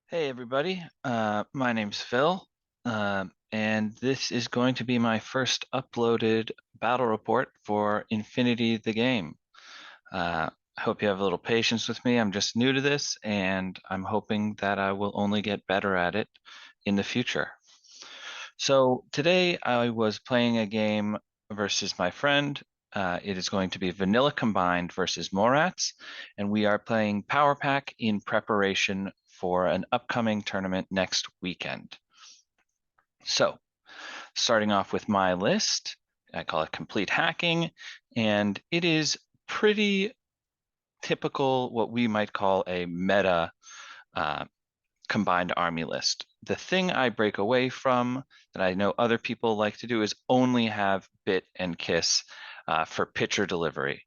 Hey everybody, my name's Phil, and this is going to be my first uploaded battle report for Infinity the game. I hope you have a little patience with me. I'm just new to this, and I'm hoping that I will only get better at it in the future. So today I was playing a game versus my friend. It is going to be Vanilla Combined versus Morats, and we are playing Power Pack in preparation for an upcoming tournament next weekend. So, starting off with my list, I call it Complete Hacking, and it is pretty typical, what we might call a meta uh, combined army list. The thing I break away from that I know other people like to do is only have Bit and Kiss for pitcher delivery.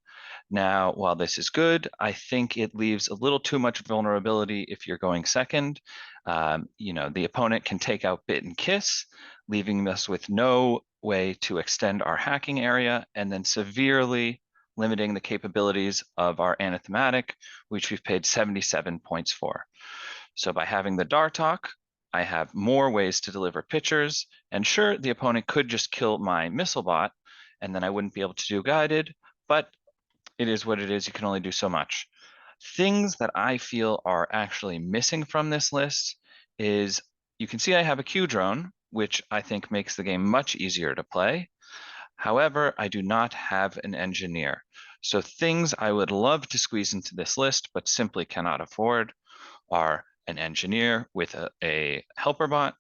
Now, while this is good, I think it leaves a little too much vulnerability if you're going second. The opponent can take out Bit and Kiss, leaving us with no way to extend our hacking area, and then severely limiting the capabilities of our anathematic, which we've paid 77 points for. So by having the Dartok, I have more ways to deliver pitchers. And sure, the opponent could just kill my missile bot, and then I wouldn't be able to do guided, but it is what it is. You can only do so much. Things that I feel are actually missing from this list is you can see I have a Q drone, which I think makes the game much easier to play. However, I do not have an engineer. So things I would love to squeeze into this list, but simply cannot afford are an engineer with a helper bot,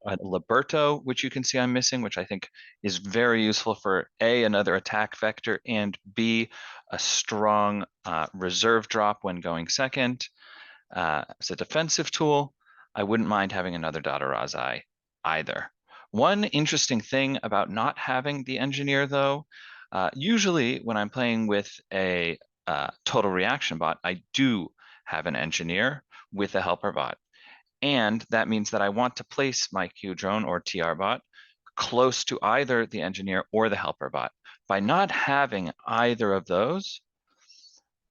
a Liberto, which you can see I'm missing, which I think is very useful for A, another attack vector, and B, a strong reserve drop when going second. As a defensive tool, I wouldn't mind having another Dadarazai either. One interesting thing about not having the engineer, though, usually when I'm playing with a total reaction bot, I do have an engineer with a helper bot. And that means that I want to place my Q drone or TR bot close to either the engineer or the helper bot. By not having either of those,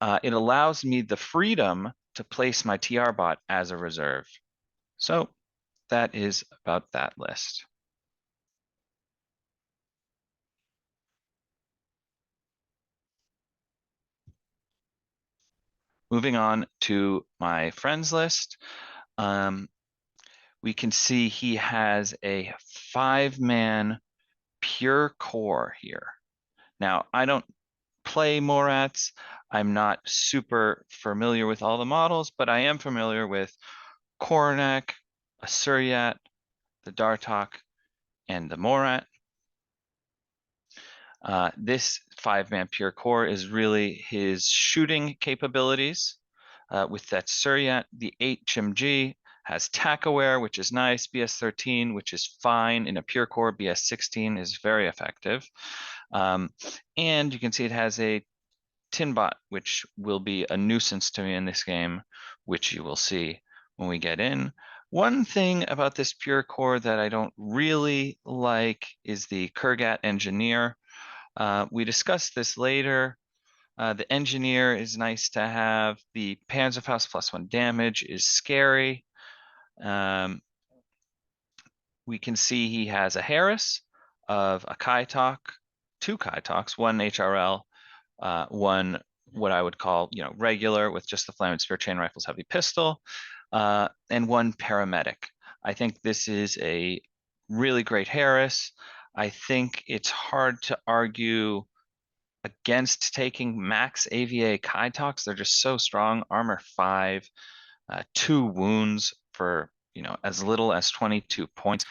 it allows me the freedom to place my TR bot as a reserve. So that is about that list. Moving on to my friends list, um, we can see he has a 5-man pure core here. Now, I don't play Morats. I'm not super familiar with all the models, but I am familiar with Coronac, a Suryat, the Dartok, and the Morat. This 5-man pure core is really his shooting capabilities. With that Suryat, the 8 has tack aware, which is nice, BS13, which is fine in a pure core, BS16 is very effective. And you can see it has a Tinbot, which will be a nuisance to me in this game, which you will see when we get in. One thing about this pure core that I don't really like is the Kurgat engineer. We discussed this later. The engineer is nice to have. The Panzerfaust +1 damage is scary. We can see he has a Harris of a Kaitok, 2 Kaitoks, 1 HRL, one what I would call, regular with just the Flame and Spear Chain Rifles heavy pistol, and 1 paramedic. I think this is a really great Harris. I think it's hard to argue against taking max AVA Kaitoks. They're just so strong. Armor 5, 2 wounds for as little as 22 points.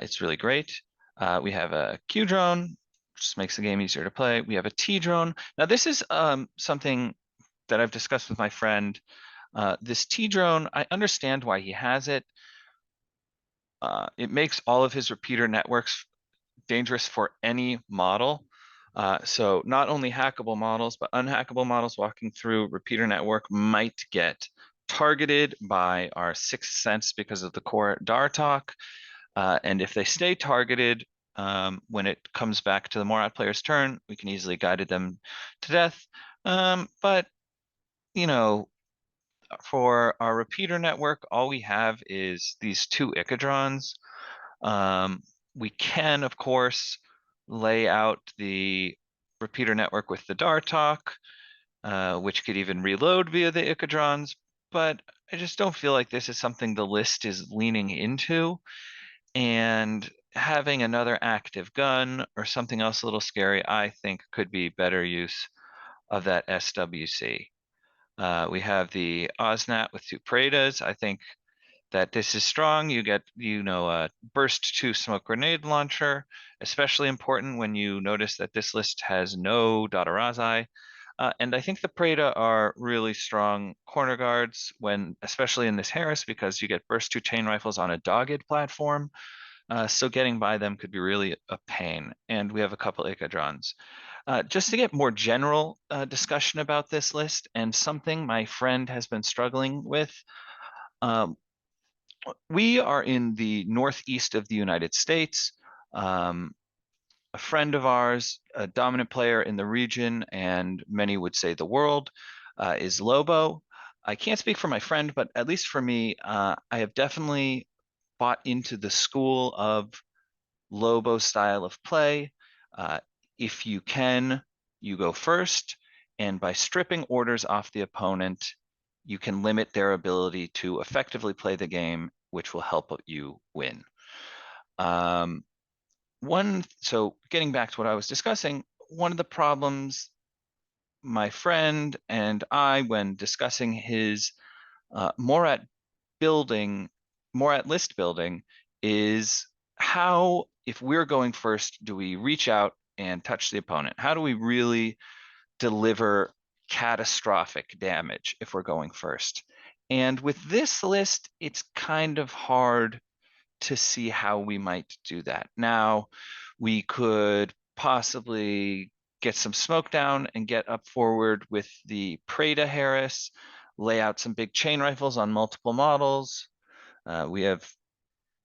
It's really great. We have a Q drone, just makes the game easier to play. We have a T drone. Now this is something that I've discussed with my friend. This T drone, I understand why he has it. It makes all of his repeater networks dangerous for any model. So not only hackable models, but unhackable models walking through repeater network might get targeted by our sixth sense because of the core Dartok. And if they stay targeted, when it comes back to the Morat player's turn, we can easily guide them to death. But, you know, for our repeater network, all we have is these two icadrons. Um, we can, of course, lay out the repeater network with the Dartok, which could even reload via the icadrons, but I just don't feel like this is something the list is leaning into. And having another active gun or something else a little scary, I think could be better use of that SWC. We have the OSNAT with two Praetas. I think that this is strong. You get, a burst two smoke grenade launcher, especially important when you notice that this list has no Dadarazai. And I think the Preda are really strong corner guards when, especially in this Harris, because you get burst two chain rifles on a dogged platform. So getting by them could be really a pain. And we have a couple Icadrons. Just to get more general discussion about this list and something my friend has been struggling with, um, we are in the northeast of the United States. Um, a friend of ours, a dominant player in the region, and many would say the world, is Lobo. I can't speak for my friend, but at least for me, I have definitely bought into the school of Lobo style of play. Uh, if you can, you go first, and by stripping orders off the opponent, you can limit their ability to effectively play the game, which will help you win. Um, so getting back to what I was discussing, one of the problems my friend and I, when discussing his Morat building, Morat list building, is how, if we're going first, do we reach out and touch the opponent? How do we really deliver catastrophic damage if we're going first? And with this list, it's kind of hard to see how we might do that. Now, we could possibly get some smoke down and get up forward with the Preda Harris, lay out some big chain rifles on multiple models. We have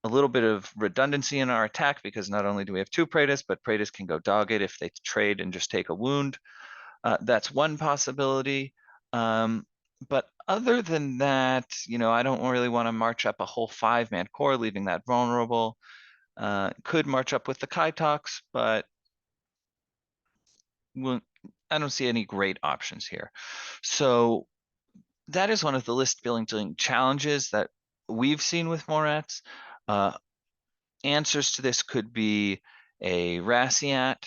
a little bit of redundancy in our attack because not only do we have two Predas, but Predas can go dog it if they trade and just take a wound. That's one possibility. But other than that, I don't really want to march up a whole 5-man core, leaving that vulnerable. Could march up with the Kaitox, but I don't see any great options here. So that is one of the list building challenges that we've seen with Morats. Answers to this could be a Rassiat.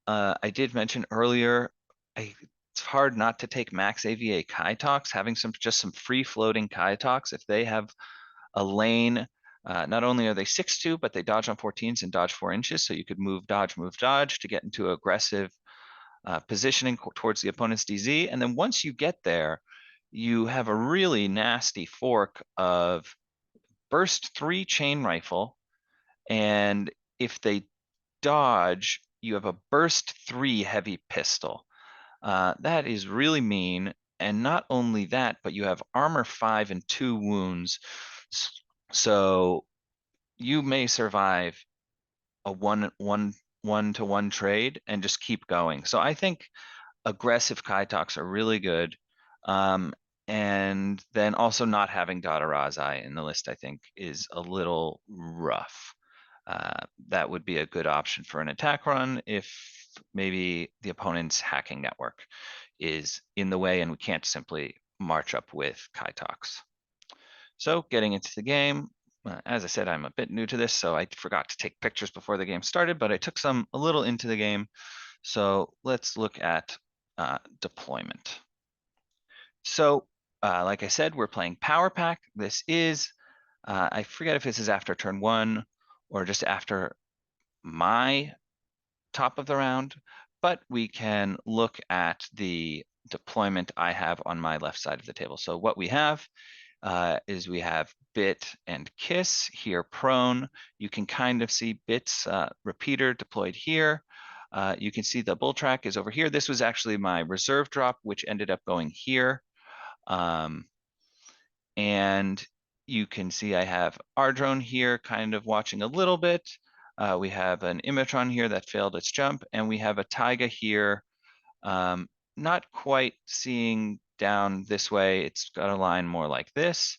I did mention earlier, it's hard not to take max AVA Kaitox, having some free floating Kaitox. If they have a lane, not only are they 6'2", but they dodge on 14s and dodge 4 inches, so you could move, dodge to get into aggressive positioning towards the opponent's DZ. And then once you get there, you have a really nasty fork of burst 3 chain rifle, and if they dodge, you have a burst 3 heavy pistol. That is really mean. And not only that, but you have armor 5 and 2 wounds. So you may survive a 1-1 trade and just keep going. So I think aggressive Kaitox are really good. And then also not having Dadarazai in the list, I think, is a little rough. That would be a good option for an attack run if maybe the opponent's hacking network is in the way and we can't simply march up with Kaitox. So getting into the game, as I said, I'm a bit new to this, so I forgot to take pictures before the game started, but I took some a little into the game. So let's look at deployment. So like I said, we're playing Power Pack. This is, I forget if this is after turn 1 or just after my top of the round, but we can look at the deployment I have on my left side of the table. So what we have is we have Bit and Kiss here prone. You can kind of see Bit's repeater deployed here. You can see the bull track is over here. This was actually my reserve drop, which ended up going here. And you can see I have our drone here kind of watching a little bit. We have an Imatron here that failed its jump, and we have a Taiga here, not quite seeing down this way, it's got a line more like this.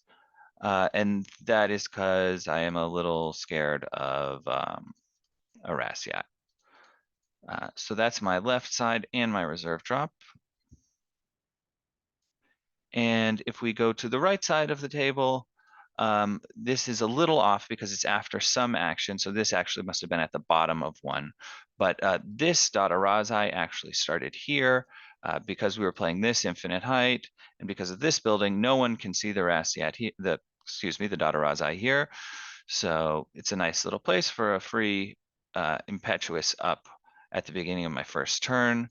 And that is because I am a little scared of a Rasyat. So that's my left side and my reserve drop. And if we go to the right side of the table, this is a little off because it's after some action. So this actually must have been at the bottom of one. But this Dadarazai actually started here because we were playing this infinite height. And because of this building, no one can see the Rasyat, the Dadarazai here. So it's a nice little place for a free impetuous up at the beginning of my first turn.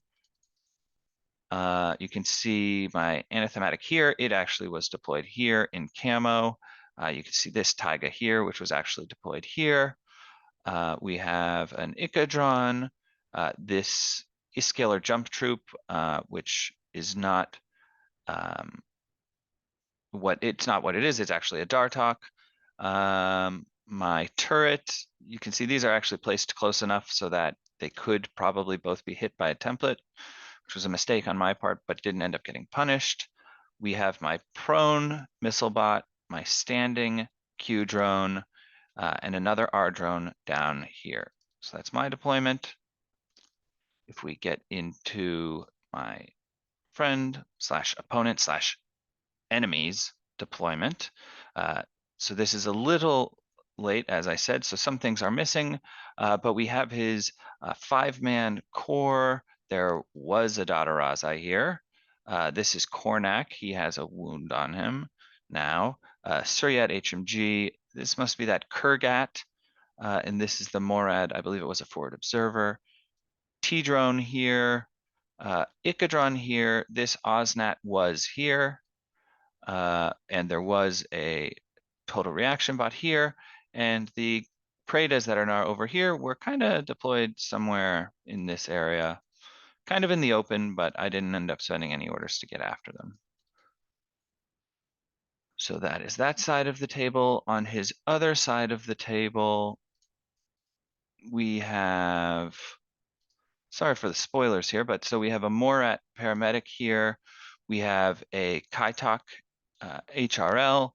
You can see my anathematic here. It actually was deployed here in camo. You can see this taiga here, which was actually deployed here. We have an Ikadron, this Iscalar jump troop, which is not what it is. It's actually a Dartok. My turret, you can see these are actually placed close enough so that they could probably both be hit by a template, which was a mistake on my part, but didn't end up getting punished. We have my prone missile bot, my standing Q drone, and another R drone down here. So that's my deployment. If we get into my friend slash opponent slash enemies deployment. So this is a little late, as I said, so some things are missing, but we have his 5-man core. There was a Dadarazai here. This is Kornak. He has a wound on him now. Suryat HMG. This must be that Kurgat. And this is the Morad. I believe it was a forward observer. T-drone here. Ikadron here. This Osnat was here. And there was a total reaction bot here, and the Praedas that are now over here were kind of deployed somewhere in this area, kind of in the open, but I didn't end up sending any orders to get after them. So that is that side of the table. On his other side of the table, we have, sorry for the spoilers here, but so we have a Morat paramedic here. We have a Kaitok HRL,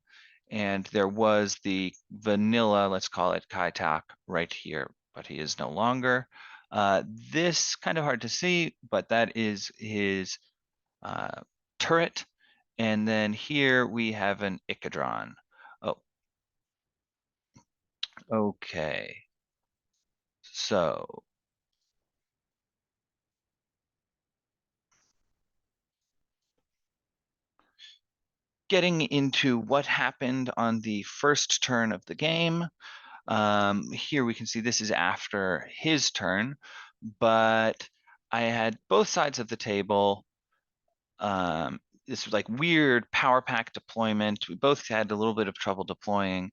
and there was the vanilla, let's call it Kaitak, right here, but he is no longer. This kind of hard to see, but that is his turret. And then here we have an Ikadron. Oh, okay. So getting into what happened on the first turn of the game. Here we can see this is after his turn, but I had both sides of the table. This was like weird power pack deployment. We both had a little bit of trouble deploying,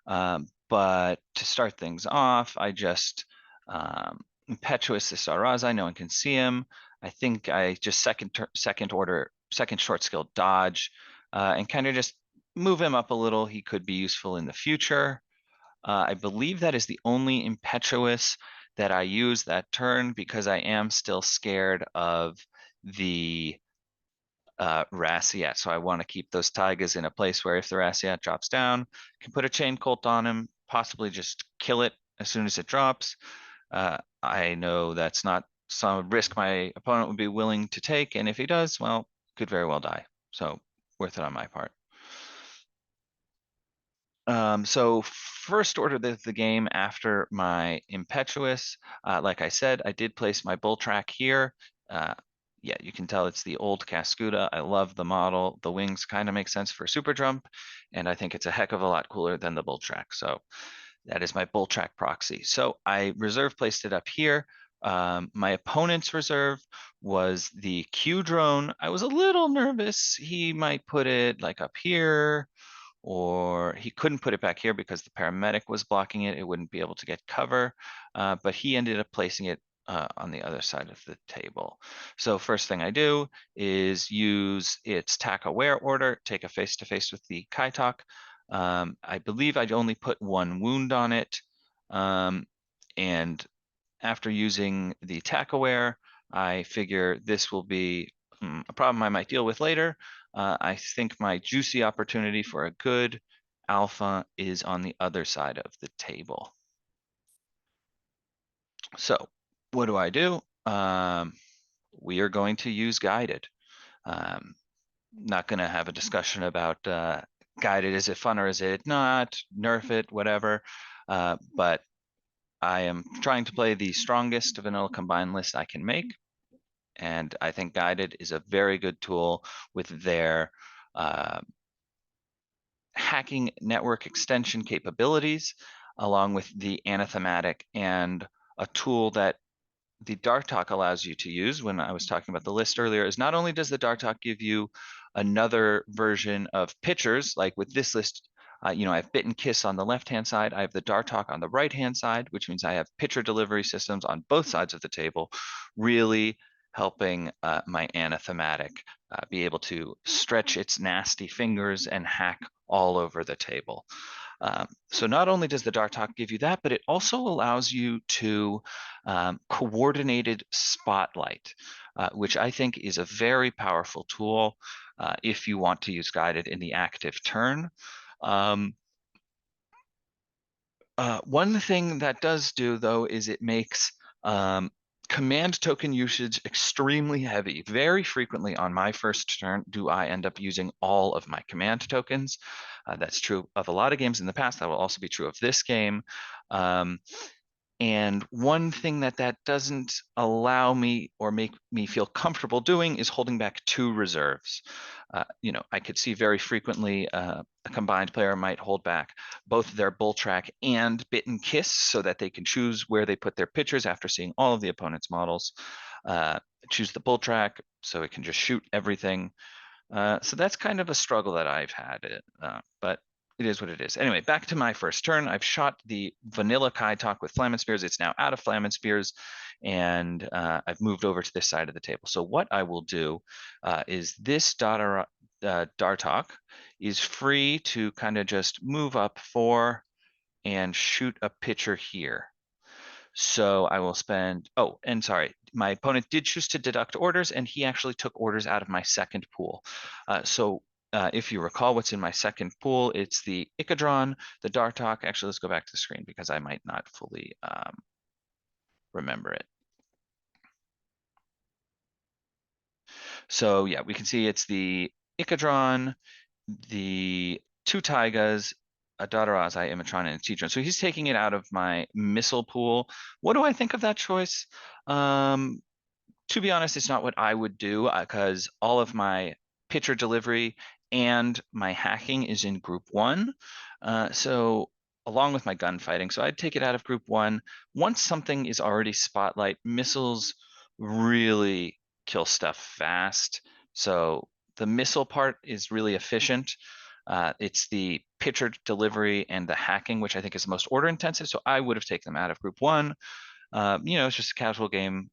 but to start things off, I just impetuous this Sarazai, no one can see him. I think I just second short skill dodge, and kind of just move him up a little. He could be useful in the future. I believe that is the only impetuous that I use that turn because I am still scared of the Rasyat. So I want to keep those Taigas in a place where if the Rasyat drops down, can put a chain colt on him, possibly just kill it as soon as it drops. I know that's not some risk my opponent would be willing to take, and if he does, well, could very well die. So worth it on my part. So first order of the game after my impetuous, like I said, I did place my bull track here. Yeah, you can tell it's the old Cascuda. I love the model. The wings kind of make sense for super jump, and I think it's a heck of a lot cooler than the bull track. So that is my bull track proxy. So I reserve placed it up here. My opponent's reserve was the Q drone. I was a little nervous. He might put it like up here, or he couldn't put it back here because the paramedic was blocking it. It wouldn't be able to get cover, but he ended up placing it on the other side of the table. So first thing I do is use its TAC aware order, take a face-to-face with the Kaitok. I believe I'd only put one wound on it. And after using the TAC aware, I figure this will be a problem I might deal with later. I think my juicy opportunity for a good alpha is on the other side of the table. So what do I do? We are going to use guided. Um, Not going to have a discussion about guided. Is it fun or is it not? Nerf it, whatever. But I am trying to play the strongest vanilla combined list I can make. And I think guided is a very good tool with their uh, hacking network extension capabilities, along with the anathematic and a tool that the Dark Talk allows you to use when I was talking about the list earlier is not only does the Dark Talk give you another version of pictures, like with this list, I have Bit and Kiss on the left-hand side, I have the Dark Talk on the right-hand side, which means I have picture delivery systems on both sides of the table, really helping my anathematic be able to stretch its nasty fingers and hack all over the table. So not only does the Dark Talk give you that, but it also allows you to coordinated spotlight, which I think is a very powerful tool if you want to use guided in the active turn. Um, One thing that does do, though, is it makes command token usage extremely heavy. Very frequently on my first turn do I end up using all of my command tokens. That's true of a lot of games in the past. That will also be true of this game. Um, and one thing that doesn't allow me or make me feel comfortable doing is holding back two reserves. I could see very frequently a combined player might hold back both their bull track and bit and kiss so that they can choose where they put their pitchers after seeing all of the opponent's models. Uh, Choose the bull track so it can just shoot everything. So that's kind of a struggle that I've had, but it is what it is. Anyway, back to my first turn. I've shot the vanilla Kai Talk with Flamin' Spears. It's now out of Flamin' Spears, and I've moved over to this side of the table. So what I will do is this Dartok is free to kind of just move up 4 and shoot a pitcher here. So I will spend, oh, and sorry, my opponent did choose to deduct orders, and he actually took orders out of my second pool. If you recall what's in my second pool, it's the Icadron, the Dartok. Actually, let's go back to the screen because I might not fully remember it. So yeah, we can see it's the Icadron, the two Taigas, a Dadarazai, Imatron, and a Tidron. So he's taking it out of my missile pool. What do I think of that choice? Um, to be honest, it's not what I would do because all of my pitcher delivery and my hacking is in group 1. So along with my gunfighting, so I'd take it out of group 1. Once something is already spotlight, missiles really kill stuff fast. So the missile part is really efficient. It's the pitcher delivery and the hacking, which I think is the most order intensive. So I would have taken them out of group 1. It's just a casual game,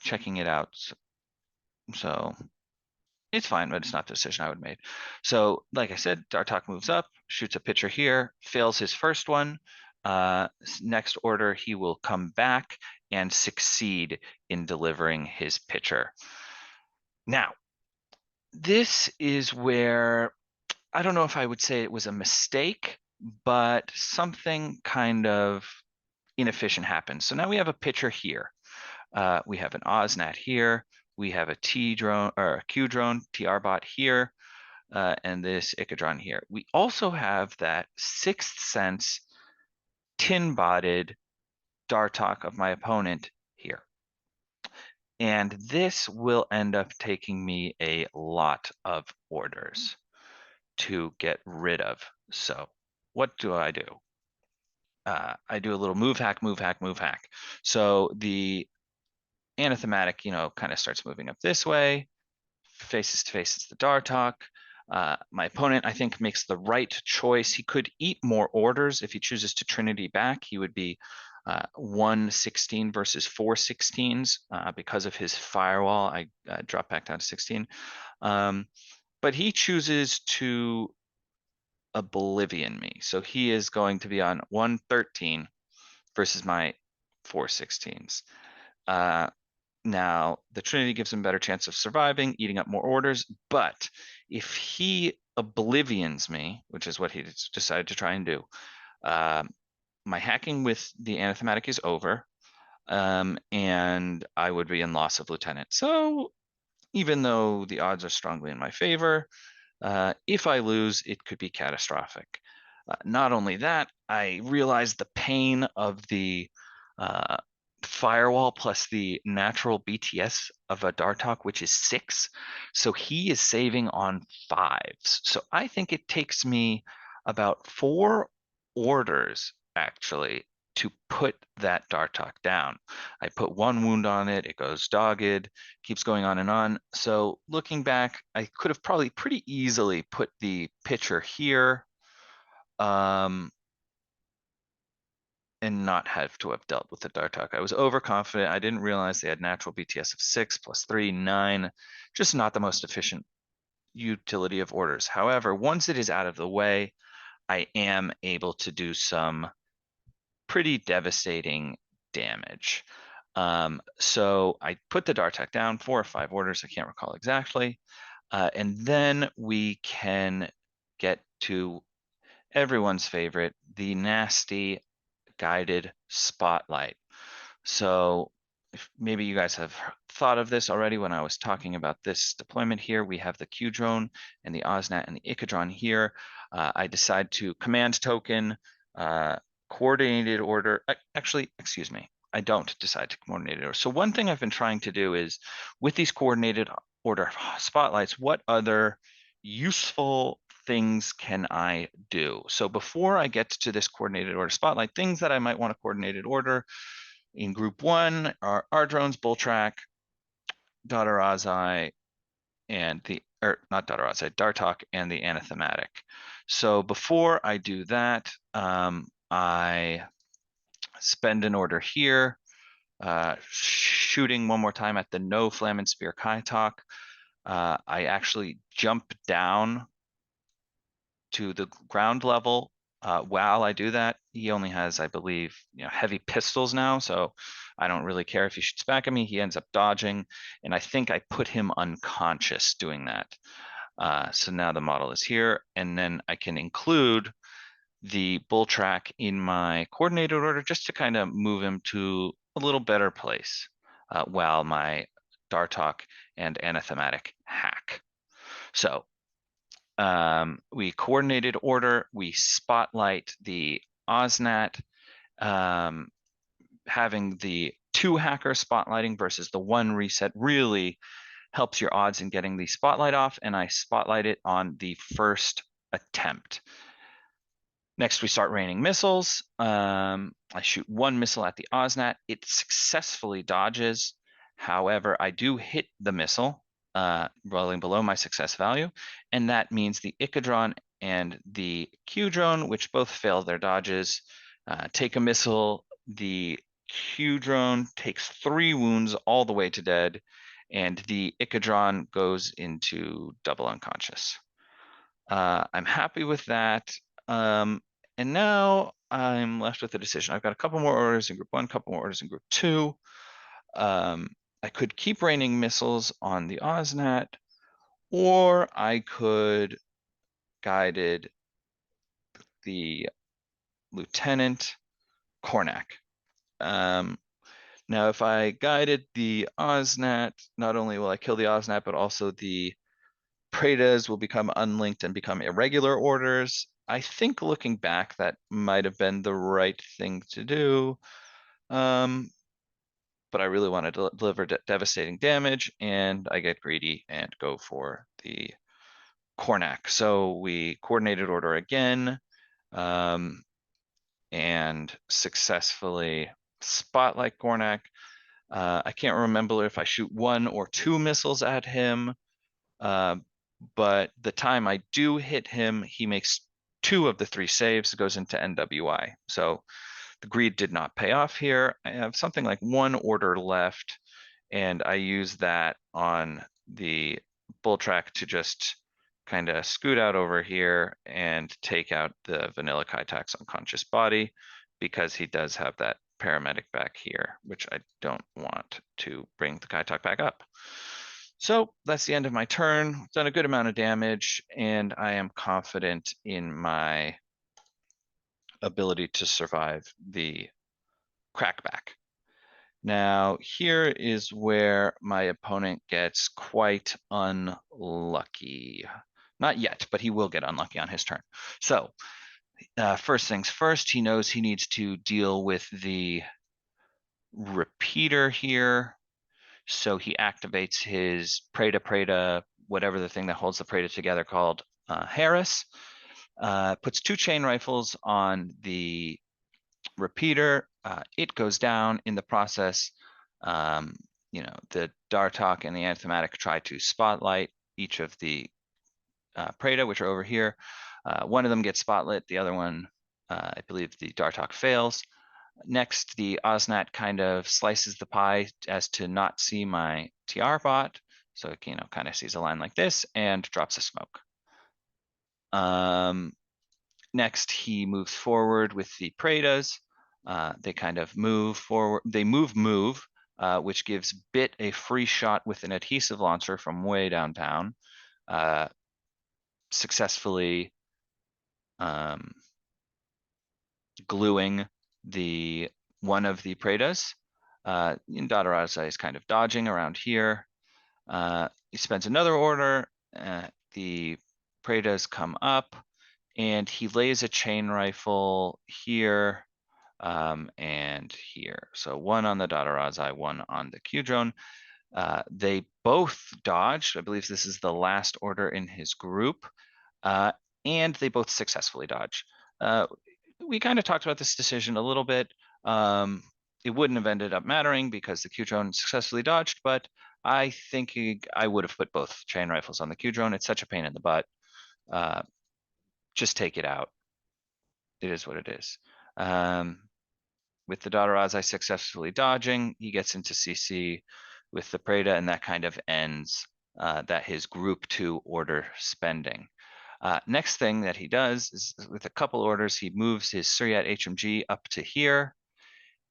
checking it out. So it's fine, but it's not the decision I would make. So, like I said, Dartok moves up, shoots a pitcher here, fails his first one. Next order, he will come back and succeed in delivering his pitcher. Now, this is where I don't know if I would say it was a mistake, but something kind of inefficient happened. So now we have a pitcher here. We have an OSNAT here. We have a T drone or a Q drone, TR bot here, and this Icadron here. We also have that Sixth Sense tin botted Dartok of my opponent here. And this will end up taking me a lot of orders to get rid of. So what do? I do a little move hack, move hack, move hack. So the anathematic, kind of starts moving up this way, faces to faces the Dartok. My opponent, I think, makes the right choice. He could eat more orders if he chooses to Trinity back. He would be 116 versus 416s because of his firewall. I drop back down to 16. But he chooses to Oblivion me. So he is going to be on 113 versus my 416s. Now, the Trinity gives him a better chance of surviving, eating up more orders, but if he oblivions me, which is what he decided to try and do, um, my hacking with the anathematic is over, and I would be in loss of lieutenant. So even though the odds are strongly in my favor, if I lose, it could be catastrophic. Not only that, I realize the pain of the uh, firewall plus the natural BTS of a Dartok, which is 6. So he is saving on 5s. So I think it takes me about 4 orders actually to put that Dartok down. I put 1 wound on it, it goes dogged, keeps going on and on. So looking back, I could have probably pretty easily put the pitcher here, and not have to have dealt with the Dartok. I was overconfident. I didn't realize they had natural BTS of 6 plus 3, 9. Just not the most efficient utility of orders. However, once it is out of the way, I am able to do some pretty devastating damage. So I put the Dartok down, 4 or 5 orders, I can't recall exactly. And then we can get to everyone's favorite, the nasty guided spotlight. So if maybe you guys have thought of this already when I was talking about this deployment here. We have the Q drone and the OSNAT and the Icadron here. I decide to command token, coordinated order. Actually, excuse me. I don't decide to coordinated order. So one thing I've been trying to do is with these coordinated order spotlights, what other useful things can I do? So before I get to this coordinated order spotlight, things that I might want to coordinated order in group 1 are our drones, Bull Track, Dadarazai, and not Dadarazai, Dartok, and the Anathematic. So before I do that, I spend an order here, shooting one more time at the no Flam and Spear Kaitok. I actually jump down to the ground level. While I do that, he only has, I believe, heavy pistols now, so I don't really care if he shoots back at me. He ends up dodging, and I think I put him unconscious doing that. So now the model is here, and then I can include the bull track in my coordinated order just to kind of move him to a little better place while my Dartok and Anathematic hack. So we coordinated order, we spotlight the OSNAT, having the 2 hacker spotlighting versus the 1 reset really helps your odds in getting the spotlight off, and I spotlight it on the first attempt. Next, we start raining missiles. I shoot 1 missile at the OSNAT. It successfully dodges. However, I do hit the missile, rolling below my success value, and that means the Icadron and the Q drone, which both fail their dodges, take a missile. The Q drone takes 3 wounds all the way to dead, and the Icadron goes into double unconscious. I'm happy with that. And now I'm left with a decision. I've got a couple more orders in group 1, a couple more orders in group 2. I could keep raining missiles on the OSNAT, or I could guided the Lieutenant Cornac. Now, if I guided the OSNAT, not only will I kill the OSNAT, but also the Praetas will become unlinked and become irregular orders. I think looking back, that might have been the right thing to do. But I really want to deliver devastating damage, and I get greedy and go for the Cornac. So we coordinated order again, and successfully spotlight Cornac. I can't remember if I shoot 1 or 2 missiles at him. But the time I do hit him, he makes 2 of the 3 saves, goes into NWI. So the greed did not pay off here. I have something like 1 order left, and I use that on the bull track to just kind of scoot out over here and take out the Vanilla Kaitok's unconscious body, because he does have that paramedic back here, which I don't want to bring the Kaitok back up. So that's the end of my turn. Done a good amount of damage, and I am confident in my ability to survive the crackback. Now, here is where my opponent gets quite unlucky. Not yet, but he will get unlucky on his turn. So, first things first, he knows he needs to deal with the repeater here. So he activates his Preda, whatever the thing that holds the Preda together called Harris. Puts 2 chain rifles on the repeater. It goes down in the process. The Dartok and the Anthematic try to spotlight each of the Preda, which are over here. One of them gets spotlit, the other one, I believe the Dartok fails. Next, the Osnat kind of slices the pie as to not see my TR bot. So it, kind of sees a line like this and drops a smoke. Next, he moves forward with the Predas. They kind of move forward. They move, which gives Bit a free shot with an adhesive launcher from way downtown, successfully gluing one of the Predas. Dadaraza is kind of dodging around here. He spends another order. The Predas come up, and he lays a chain rifle here and here. So one on the Dadarazai, one on the Q-drone. They both dodged. I believe this is the last order in his group. And they both successfully dodge. We kind of talked about this decision a little bit. It wouldn't have ended up mattering because the Q-drone successfully dodged, but I think I would have put both chain rifles on the Q-drone. It's such a pain in the butt. Just take it out. It is what it is. With the Dadarazai successfully dodging, he gets into CC with the Preda, and that kind of ends his group 2 order spending. Next thing that he does is, with a couple orders, he moves his Suryat HMG up to here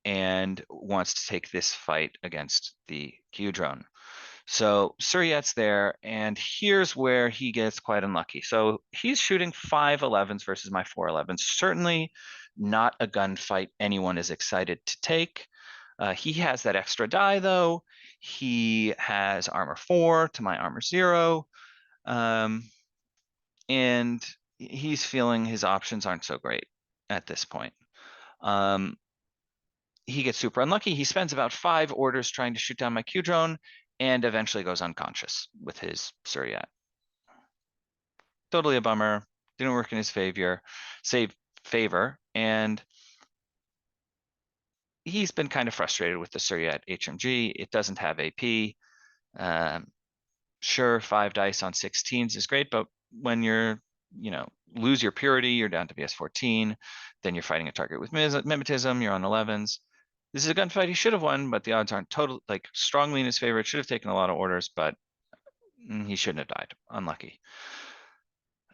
and wants to take this fight against the Q-drone. So Suryat's there, and here's where he gets quite unlucky. So he's shooting 5.11s versus my 4.11s. Certainly not a gunfight anyone is excited to take. He has that extra die, though. He has armor 4 to my armor 0. And he's feeling his options aren't so great at this point. He gets super unlucky. He spends about 5 orders trying to shoot down my Q-drone and eventually goes unconscious with his Suryat. Totally a bummer. Didn't work in his favor. And he's been kind of frustrated with the Suryat HMG. It doesn't have AP. Sure, 5 dice on 16s is great, but when you're, lose your purity, you're down to BS14. Then you're fighting a target with mimetism. You're on 11s. This is a gunfight he should have won, but the odds aren't strongly in his favor. It should have taken a lot of orders, but he shouldn't have died. Unlucky.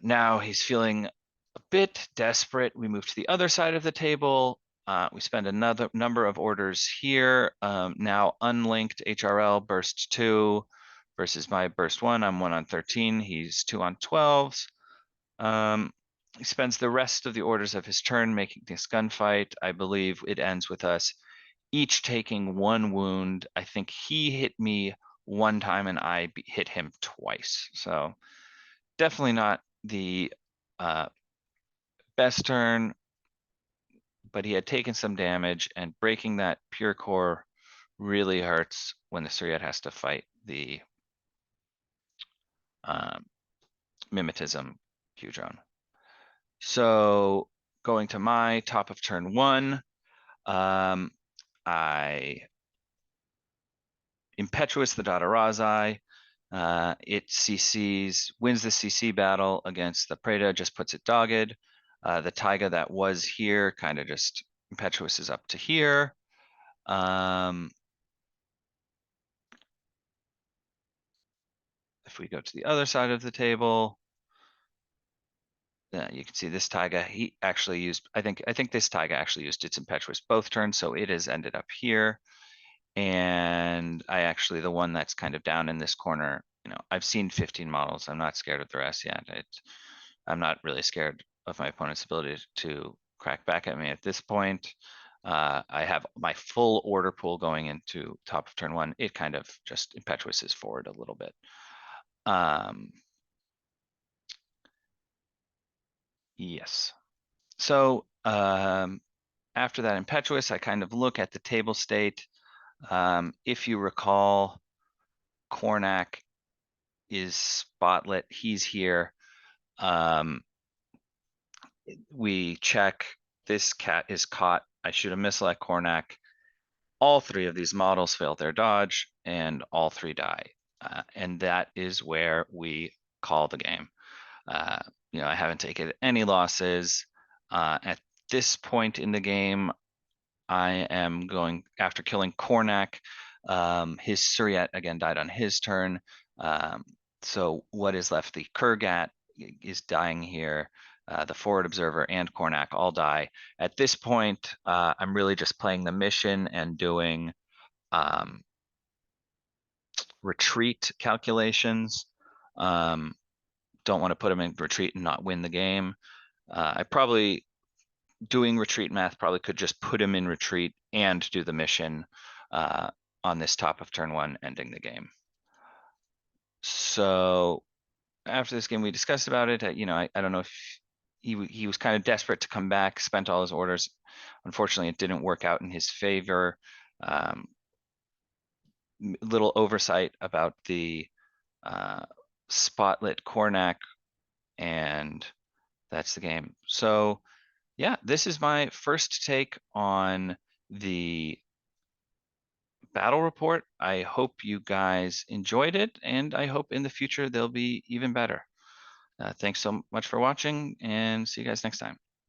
Now he's feeling a bit desperate. We move to the other side of the table. We spend another number of orders here. Now unlinked HRL burst 2 versus my burst 1. I'm 1 on 13. He's 2 on 12s. He spends the rest of the orders of his turn making this gunfight. I believe it ends with us each taking 1 wound. I think he hit me 1 time and I hit him twice. So definitely not the best turn, but he had taken some damage, and breaking that pure core really hurts when the Suryat has to fight the mimetism Q-drone. So going to my top of turn 1, I impetuous the Dadarazai. It CCs, wins the CC battle against the Preda, just puts it dogged. The Taiga that was here kind of just impetuous is up to here. If we go to the other side of the table, You can see this Taiga, he actually used, I think this Taiga actually used its Impetuous both turns, so it has ended up here. And I actually, the one that's kind of down in this corner, I've seen 15 models. I'm not scared of the rest yet. I'm not really scared of my opponent's ability to crack back at me at this point. I have my full order pool going into top of turn one. It kind of just impetuouses forward a little bit. Yes. So after that impetuous, I kind of look at the table state. If you recall, Cornac is spotlit. He's here. We check. This cat is caught. I shoot a missile at Cornac. All three of these models fail their dodge, and all three die. And that is where we call the game. Uh, I haven't taken any losses. At this point in the game, I am going after killing Cornac. His Suryat again died on his turn. So what is left? The Kurgat is dying here. The Forward Observer and Cornac all die. At this point, I'm really just playing the mission and doing retreat calculations. Don't want to put him in retreat and not win the game. I probably, doing retreat math, probably could just put him in retreat and do the mission on this top of turn one, ending the game. So after this game, we discussed about it. I don't know if he was kind of desperate to come back, spent all his orders. Unfortunately, it didn't work out in his favor. Little oversight about the spotlit Cornac, and that's the game. So yeah, this is my first take on the battle report. I hope you guys enjoyed it, and I hope in the future they'll be even better. Thanks so much for watching, and see you guys next time.